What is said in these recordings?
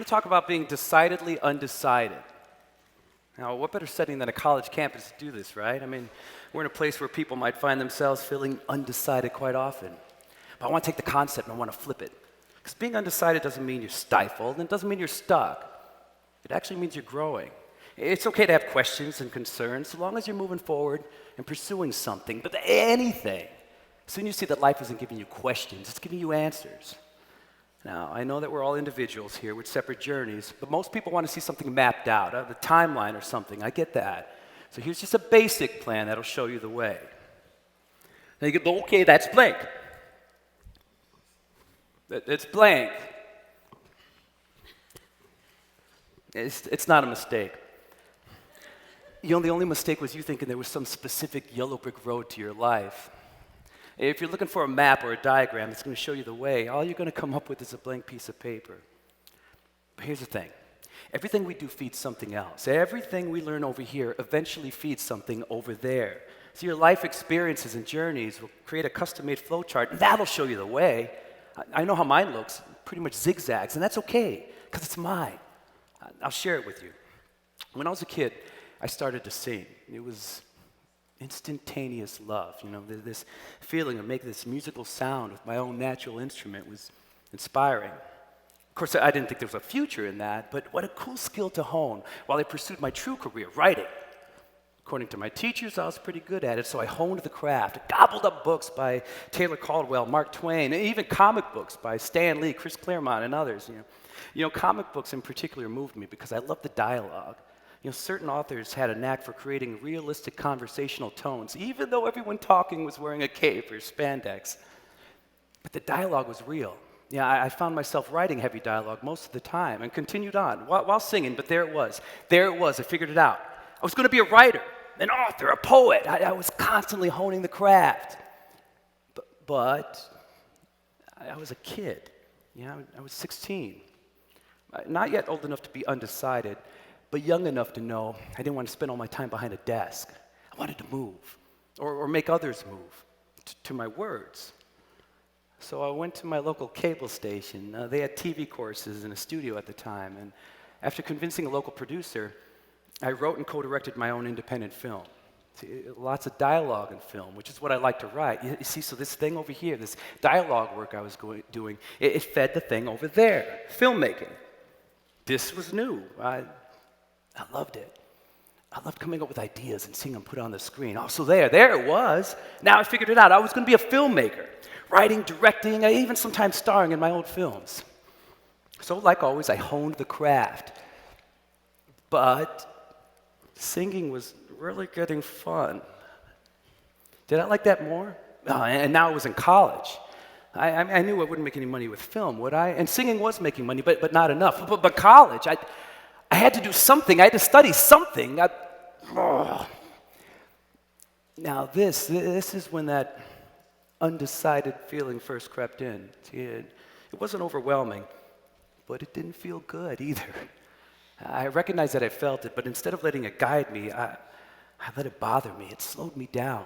going to talk about being decidedly undecided. Now, what better setting than a college campus to do this, right? I mean, we're in a place where people might find themselves feeling undecided quite often. But I want to take the concept and I want to flip it. Because being undecided doesn't mean you're stifled, and it doesn't mean you're stuck. It actually means you're growing. It's okay to have questions and concerns, so long as you're moving forward and pursuing something, but anything. Soon you see that life isn't giving you questions, it's giving you answers. Now, I know that we're all individuals here with separate journeys, but most people want to see something mapped out, the timeline or something. I get that. So here's just a basic plan that'll show you the way. Now you go, okay, that's blank. It's blank. It's not a mistake. The only mistake was you thinking there was some specific yellow brick road to your life. If you're looking for a map or a diagram that's going to show you the way, all you're going to come up with is a blank piece of paper. But here's the thing. Everything we do feeds something else. Everything we learn over here eventually feeds something over there. So your life experiences and journeys will create a custom-made flowchart, and that'll show you the way. I know how mine looks, pretty much zigzags, and that's okay, because it's mine. I'll share it with you. When I was a kid, I started to sing. It was instantaneous love. This feeling of making this musical sound with my own natural instrument was inspiring. Of course, I didn't think there was a future in that, but what a cool skill to hone while I pursued my true career, writing. According to my teachers, I was pretty good at it, so I honed the craft, gobbled up books by Taylor Caldwell, Mark Twain, and even comic books by Stan Lee, Chris Claremont, and others. Comic books in particular moved me because I loved the dialogue. Certain authors had a knack for creating realistic conversational tones, even though everyone talking was wearing a cape or spandex. But the dialogue was real. I found myself writing heavy dialogue most of the time and continued on while singing, but there it was. I figured it out. I was going to be a writer, an author, a poet. I was constantly honing the craft. But I was a kid. I was 16. Not yet old enough to be undecided, but young enough to know I didn't want to spend all my time behind a desk. I wanted to move, or make others move, to my words. So I went to my local cable station. They had TV courses in a studio at the time, and after convincing a local producer, I wrote and co-directed my own independent film. See, lots of dialogue in film, which is what I like to write. You see, so this thing over here, this dialogue work I was doing, it fed the thing over there, filmmaking. This was new. I loved it. I loved coming up with ideas and seeing them put on the screen. Oh, so there it was. Now I figured it out. I was going to be a filmmaker, writing, directing, even sometimes starring in my own films. So like always, I honed the craft. But singing was really getting fun. Did I like that more? And now I was in college. I knew I wouldn't make any money with film, would I? And singing was making money, but not enough. But college, I had to do something. I had to study something. Now this is when that undecided feeling first crept in. It wasn't overwhelming, but it didn't feel good either. I recognized that I felt it, but instead of letting it guide me, I let it bother me. It slowed me down.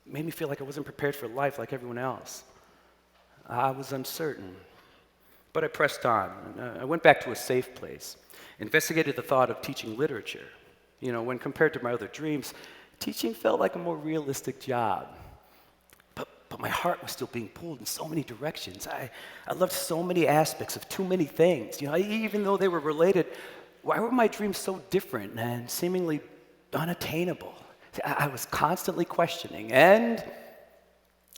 It made me feel like I wasn't prepared for life like everyone else. I was uncertain, but I pressed on. I went back to a safe place, investigated the thought of teaching literature. When compared to my other dreams, teaching felt like a more realistic job. But my heart was still being pulled in so many directions. I loved so many aspects of too many things. Even though they were related, why were my dreams so different and seemingly unattainable? I was constantly questioning and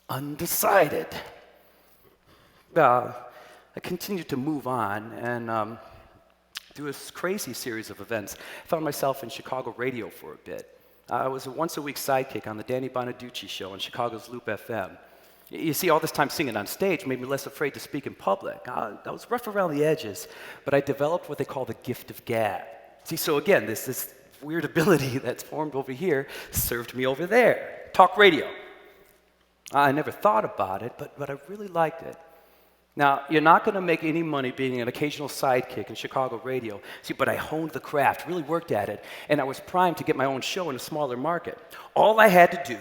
undecided. I continued to move on, and through this crazy series of events, I found myself in Chicago radio for a bit. I was a once-a-week sidekick on the Danny Bonaducci show on Chicago's Loop FM. You see, all this time singing on stage made me less afraid to speak in public. I was rough around the edges, but I developed what they call the gift of gab. See, so again, this weird ability that's formed over here served me over there. Talk radio. I never thought about it, but I really liked it. Now, you're not going to make any money being an occasional sidekick in Chicago radio. See, but I honed the craft, really worked at it, and I was primed to get my own show in a smaller market. All I had to do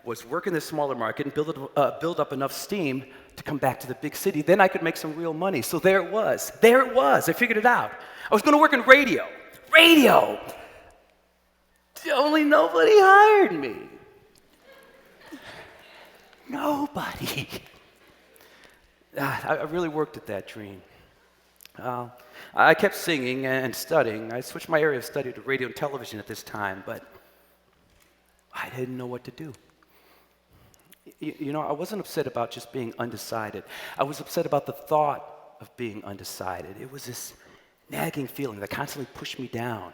was work in this smaller market and build up enough steam to come back to the big city. Then I could make some real money. So there it was. There it was. I figured it out. I was going to work in radio. Radio! Only nobody hired me. Nobody. I really worked at that dream. I kept singing and studying. I switched my area of study to radio and television at this time, but I didn't know what to do. You know, I wasn't upset about just being undecided. I was upset about the thought of being undecided. It was this nagging feeling that constantly pushed me down.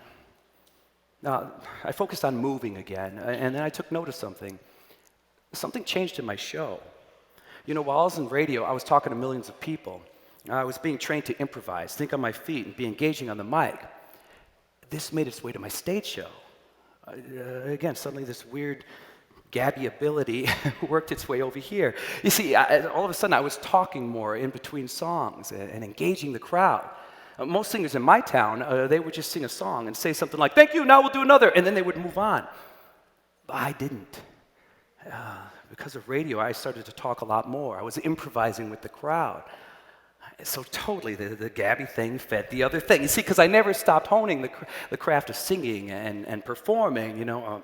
Now, I focused on moving again, and then I took note of something. Something changed in my show. You know, while I was in radio, I was talking to millions of people. I was being trained to improvise, think on my feet, and be engaging on the mic. This made its way to my stage show. Again, suddenly this weird Gabby ability worked its way over here. You see, all of a sudden I was talking more in between songs and engaging the crowd. Most singers in my town, they would just sing a song and say something like, "Thank you, now we'll do another," and then they would move on. But I didn't. Because of radio, I started to talk a lot more. I was improvising with the crowd. So totally, the Gabby thing fed the other thing. You see, because I never stopped honing the craft of singing and performing, you know.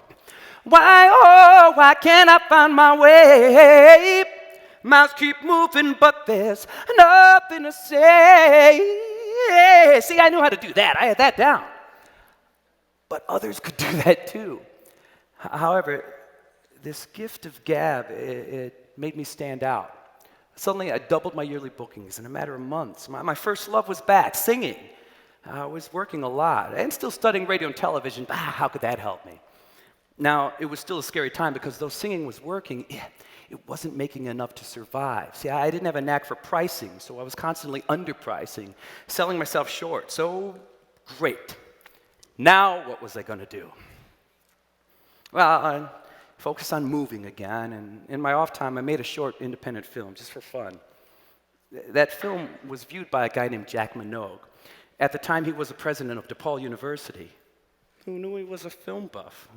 Why, oh, why can't I find my way? Mouths keep moving, but there's nothing to say. See, I knew how to do that. I had that down. But others could do that too. However, this gift of gab, it made me stand out. Suddenly, I doubled my yearly bookings in a matter of months. My first love was back, singing. I was working a lot and still studying radio and television. How could that help me? Now, it was still a scary time because though singing was working, it wasn't making enough to survive. See, I didn't have a knack for pricing, so I was constantly underpricing, selling myself short. So, great. Now, what was I going to do? Well, I focused on moving again, and in my off time, I made a short independent film just for fun. That film was viewed by a guy named Jack Minogue. At the time, he was the president of DePaul University. Who knew he was a film buff?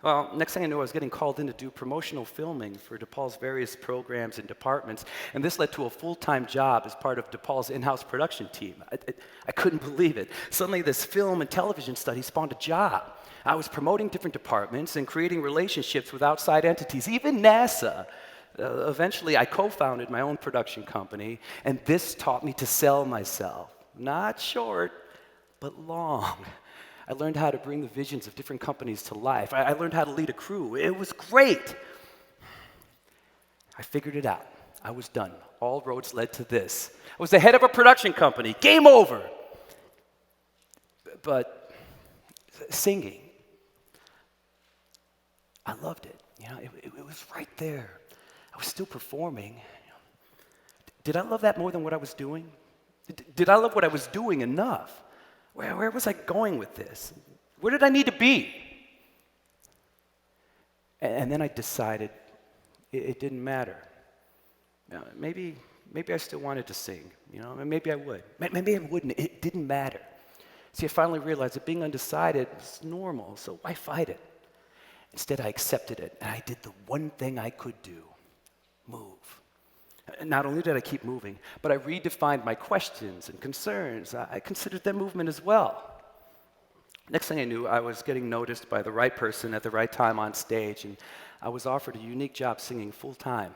Well, next thing I knew, I was getting called in to do promotional filming for DePaul's various programs and departments, and this led to a full-time job as part of DePaul's in-house production team. I couldn't believe it. Suddenly, this film and television study spawned a job. I was promoting different departments and creating relationships with outside entities, even NASA. Eventually, I co-founded my own production company, and this taught me to sell myself. Not short, but long. I learned how to bring the visions of different companies to life. I learned how to lead a crew. It was great. I figured it out. I was done. All roads led to this. I was the head of a production company. Game over. But singing, I loved it. You know, it was right there. I was still performing. Did I love that more than what I was doing? Did I love what I was doing enough? Where was I going with this? Where did I need to be? And then I decided it didn't matter. Maybe I still wanted to sing. You know, maybe I would. Maybe I wouldn't. It didn't matter. See, I finally realized that being undecided was normal, so why fight it? Instead, I accepted it, and I did the one thing I could do: move. Not only did I keep moving, but I redefined my questions and concerns. I considered them movement as well. Next thing I knew, I was getting noticed by the right person at the right time on stage, and I was offered a unique job singing full time.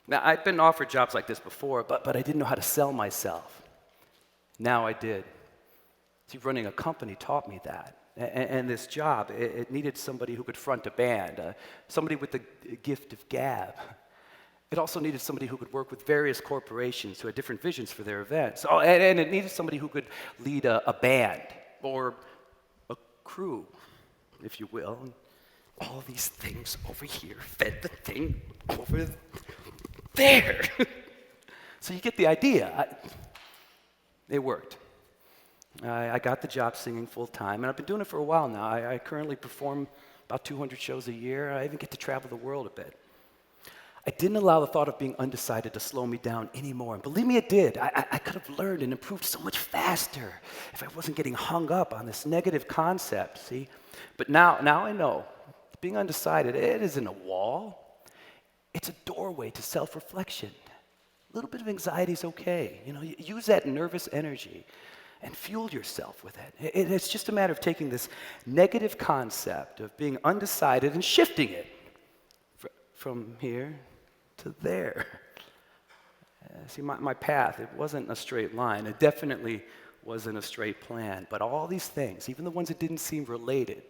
Now, I'd been offered jobs like this before, but I didn't know how to sell myself. Now I did. See, running a company taught me that. And this job, it needed somebody who could front a band, somebody with the gift of gab. It also needed somebody who could work with various corporations who had different visions for their events. Oh, and it needed somebody who could lead a band or a crew, if you will. And all these things over here fed the thing over there. So you get the idea. It worked. I got the job singing full time, and I've been doing it for a while now. I currently perform about 200 shows a year. I even get to travel the world a bit. I didn't allow the thought of being undecided to slow me down anymore. And believe me, it did. I could have learned and improved so much faster if I wasn't getting hung up on this negative concept, see? But now I know Being undecided, it isn't a wall. It's a doorway to self-reflection. A little bit of anxiety is okay. Use that nervous energy and fuel yourself with it. It's just a matter of taking this negative concept of being undecided and shifting it from here to there. See, my path, it wasn't a straight line. It definitely wasn't a straight plan. But all these things, even the ones that didn't seem related,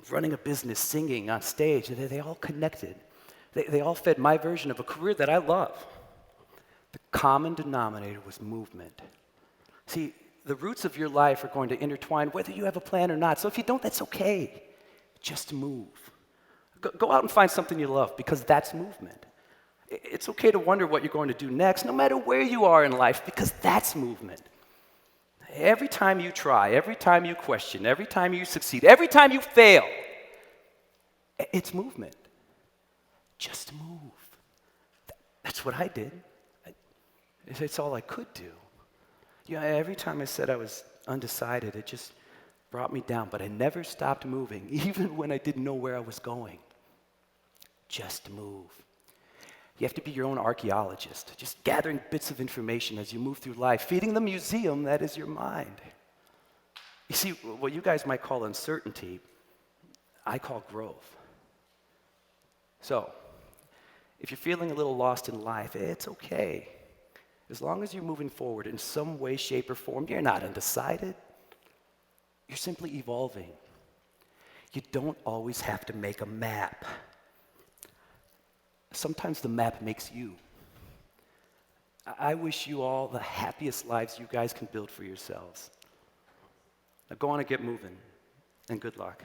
running a business, singing on stage, they all connected. They all fed my version of a career that I love. The common denominator was movement. See, the roots of your life are going to intertwine whether you have a plan or not. So if you don't, that's okay. Just move. Go out and find something you love, because that's movement. It's okay to wonder what you're going to do next, no matter where you are in life, because that's movement. Every time you try, every time you question, every time you succeed, every time you fail, it's movement. Just move. That's what I did. It's all I could do. Every time I said I was undecided, it just brought me down, but I never stopped moving, even when I didn't know where I was going. Just move. You have to be your own archaeologist, just gathering bits of information as you move through life, feeding the museum that is your mind. You see, what you guys might call uncertainty, I call growth. So, if you're feeling a little lost in life, it's okay. As long as you're moving forward in some way, shape, or form, you're not undecided. You're simply evolving. You don't always have to make a map. Sometimes the map makes you. I wish you all the happiest lives you guys can build for yourselves. Now go on and get moving, and good luck.